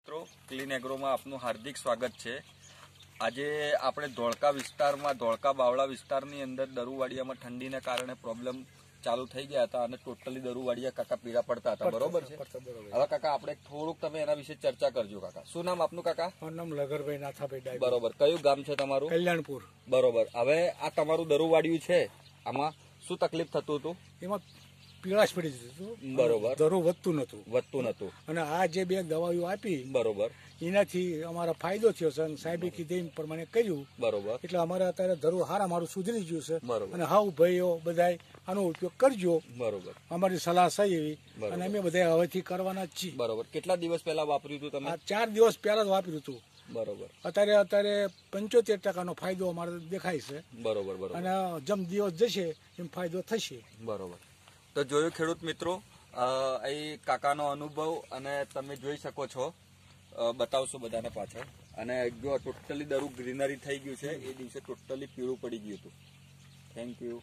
મિત્રો, ક્લીન એગ્રોમાં આપનું હાર્દિક સ્વાગત છે। આજે આપણે ધોળકા વિસ્તારમાં, ધોળકા બાવળા વિસ્તારની અંદર દરુવાડિયામાં ઠંડીને કારણે પ્રોબ્લેમ ચાલુ થઈ ગયા હતા અને ટોટલી દરુવાડિયા કાકા પીડા પડતા હતા, બરોબર છે? હવે કાકા આપણે થોડુંક તમે એના વિશે ચર્ચા કરજો। કાકા શું નામ આપનું? કાકા મારું નામ લગરભાઈ નાથાભાઈ। બરોબર, કયું ગામ છે તમારું? કલ્યાણપુર। બરોબર, હવે આ તમારું દરુવાડિયું છે, આમાં શું તકલીફ થતું હતું? એમાં પીળાશ પડી જતું હતું, બરોબર, દરું વધતું નતું અને આ જે બે દવાઓ આપી, બરોબર, એનાથી અમારા ફાયદો થયો છે અને સાહેબે કીધું એ પ્રમાણે કર્યું, બરોબર, એટલે અમારે અત્યારે ધરું મારું સુધરી ગયું છે। બરોબર, અને હાવ ભાઈઓ બધા આનો ઉપયોગ કરજો, બરોબર, અમારી સલાહ છે એવી, અને અમે બધા હવેથી કરવાના જ છીએ। બરોબર, કેટલા દિવસ પહેલા વાપર્યું હતું તમે? આ 4 દિવસ પહેલા જ વાપર્યું હતું। બરોબર, અત્યારે 75% ફાયદો અમારે દેખાય છે, બરોબર, બરોબર, અને જેમ દિવસ જશે એમ ફાયદો થશે। બરોબર, તો જોયું ખેડૂત મિત્રો, અહીં કાકાનો અનુભવ અને તમે જોઈ શકો છો, બતાવશો બધાને પાછળ। અને જો ટોટલી દરું ગ્રીનરી થઈ ગયું છે, એ દિવસે ટોટલી પીળું પડી ગયું હતું। Thank you.